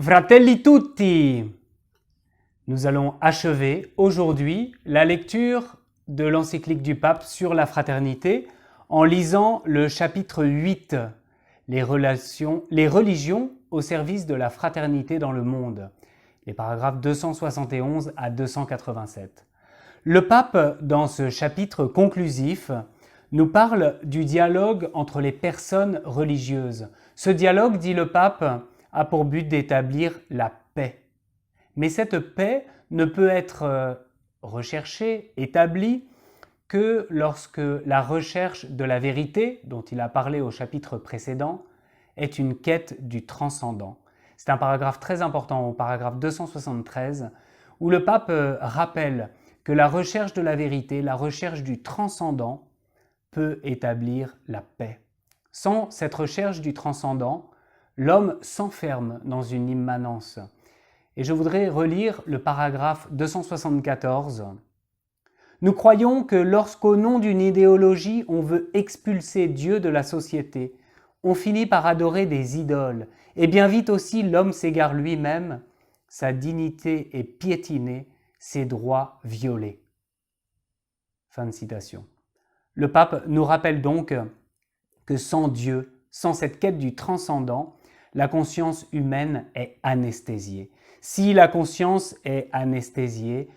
Fratelli tutti! Nous allons achever aujourd'hui la lecture de l'encyclique du pape sur la fraternité en lisant le chapitre 8, les religions au service de la fraternité dans le monde, les paragraphes 271 à 287. Le pape, dans ce chapitre conclusif, nous parle du dialogue entre les personnes religieuses. Ce dialogue, dit le pape, a pour but d'établir la paix. Mais cette paix ne peut être recherchée, établie, que lorsque la recherche de la vérité, dont il a parlé au chapitre précédent, est une quête du transcendant. C'est un paragraphe très important, au paragraphe 273, où le pape rappelle que la recherche de la vérité, la recherche du transcendant, peut établir la paix. Sans cette recherche du transcendant, l'homme s'enferme dans une immanence. Et je voudrais relire le paragraphe 274. Nous croyons que lorsqu'au nom d'une idéologie, on veut expulser Dieu de la société, on finit par adorer des idoles, et bien vite aussi l'homme s'égare lui-même, sa dignité est piétinée, ses droits violés. Fin de citation. Le pape nous rappelle donc que sans Dieu, sans cette quête du transcendant, la conscience humaine est anesthésiée. Si la conscience est anesthésiée,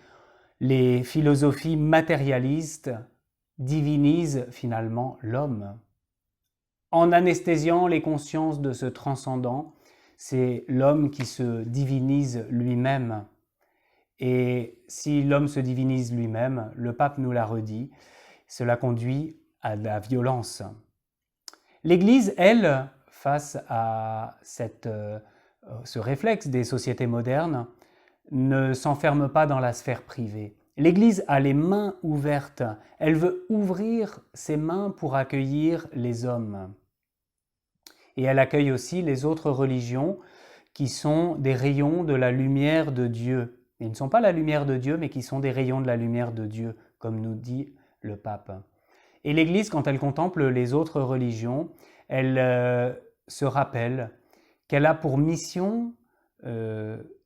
les philosophies matérialistes divinisent finalement l'homme. En anesthésiant les consciences de ce transcendant, c'est l'homme qui se divinise lui-même. Et si l'homme se divinise lui-même, le pape nous l'a redit, cela conduit à la violence. L'Église, elle, face à ce réflexe des sociétés modernes, ne s'enferme pas dans la sphère privée. L'Église a les mains ouvertes. Elle veut ouvrir ses mains pour accueillir les hommes. Et elle accueille aussi les autres religions qui sont des rayons de la lumière de Dieu. Ils ne sont pas la lumière de Dieu, mais qui sont des rayons de la lumière de Dieu, comme nous dit le pape. Et l'Église, quand elle contemple les autres religions, elle se rappelle qu'elle a pour mission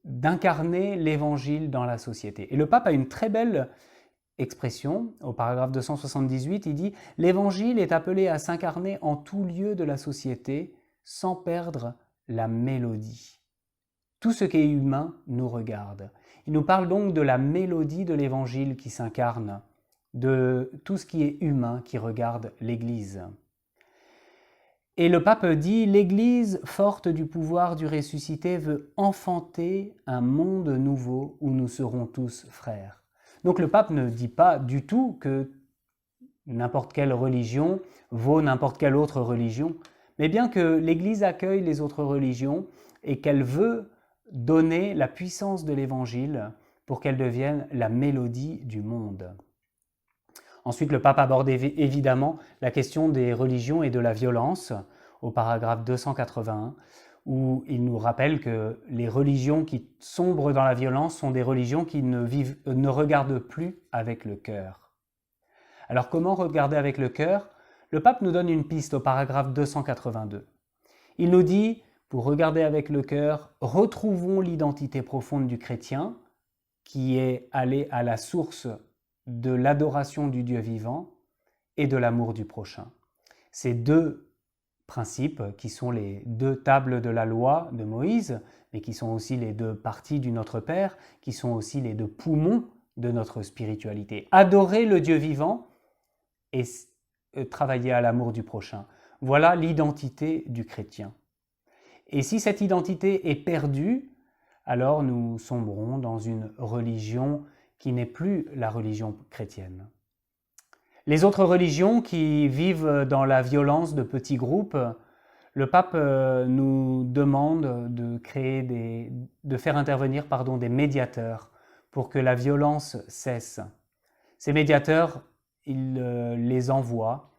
d'incarner l'Évangile dans la société. Et le pape a une très belle expression, au paragraphe 278, il dit « L'Évangile est appelé à s'incarner en tout lieu de la société sans perdre la mélodie. Tout ce qui est humain nous regarde. » Il nous parle donc de la mélodie de l'Évangile qui s'incarne, de tout ce qui est humain qui regarde l'Église. Et le pape dit « L'Église, forte du pouvoir du ressuscité, veut enfanter un monde nouveau où nous serons tous frères. » Donc le pape ne dit pas du tout que n'importe quelle religion vaut n'importe quelle autre religion, mais bien que l'Église accueille les autres religions et qu'elle veut donner la puissance de l'Évangile pour qu'elle devienne la mélodie du monde. Ensuite, le pape aborde évidemment la question des religions et de la violence au paragraphe 281, où il nous rappelle que les religions qui sombrent dans la violence sont des religions qui ne regardent plus avec le cœur. Alors comment regarder avec le cœur? Le pape nous donne une piste au paragraphe 282. Il nous dit, pour regarder avec le cœur, retrouvons l'identité profonde du chrétien qui est allé à la source de l'adoration du Dieu vivant et de l'amour du prochain. Ces deux principes qui sont les deux tables de la loi de Moïse, mais qui sont aussi les deux parties du Notre Père, qui sont aussi les deux poumons de notre spiritualité. Adorer le Dieu vivant et travailler à l'amour du prochain. Voilà l'identité du chrétien. Et si cette identité est perdue, alors nous sombrons dans une religion qui n'est plus la religion chrétienne. Les autres religions qui vivent dans la violence de petits groupes, le pape nous demande de faire intervenir des médiateurs pour que la violence cesse. Ces médiateurs, il les envoie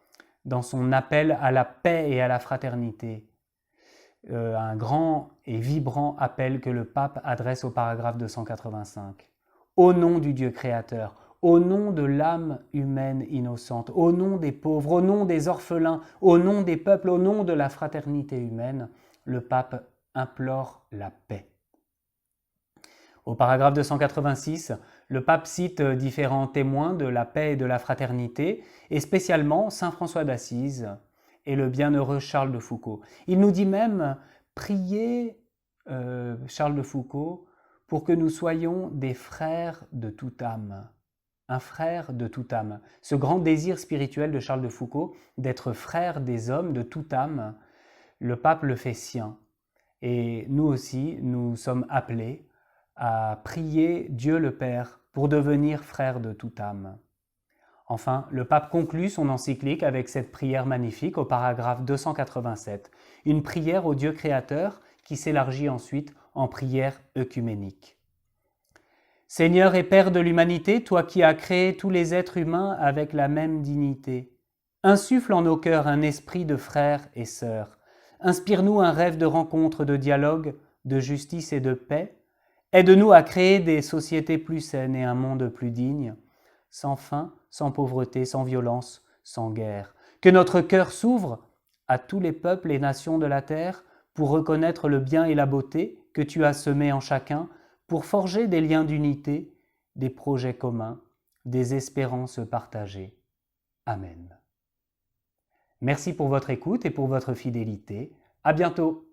dans son appel à la paix et à la fraternité. Un grand et vibrant appel que le pape adresse au paragraphe 285. Au nom du Dieu créateur, au nom de l'âme humaine innocente, au nom des pauvres, au nom des orphelins, au nom des peuples, au nom de la fraternité humaine, le pape implore la paix. Au paragraphe 286, le pape cite différents témoins de la paix et de la fraternité, et spécialement Saint François d'Assise et le bienheureux Charles de Foucauld. Il nous dit même « Priez, Charles de Foucauld, pour que nous soyons des frères de toute âme ». Un frère de toute âme. Ce grand désir spirituel de Charles de Foucauld d'être frère des hommes de toute âme, le pape le fait sien. Et nous aussi, nous sommes appelés à prier Dieu le Père pour devenir frères de toute âme. Enfin, le pape conclut son encyclique avec cette prière magnifique au paragraphe 287, une prière au Dieu créateur qui s'élargit ensuite en prière œcuménique. Seigneur et Père de l'humanité, toi qui as créé tous les êtres humains avec la même dignité, insuffle en nos cœurs un esprit de frères et sœurs. Inspire-nous un rêve de rencontre, de dialogue, de justice et de paix. Aide-nous à créer des sociétés plus saines et un monde plus digne, sans faim, sans pauvreté, sans violence, sans guerre. Que notre cœur s'ouvre à tous les peuples et nations de la terre pour reconnaître le bien et la beauté que tu as semés en chacun, pour forger des liens d'unité, des projets communs, des espérances partagées. Amen. Merci pour votre écoute et pour votre fidélité. À bientôt.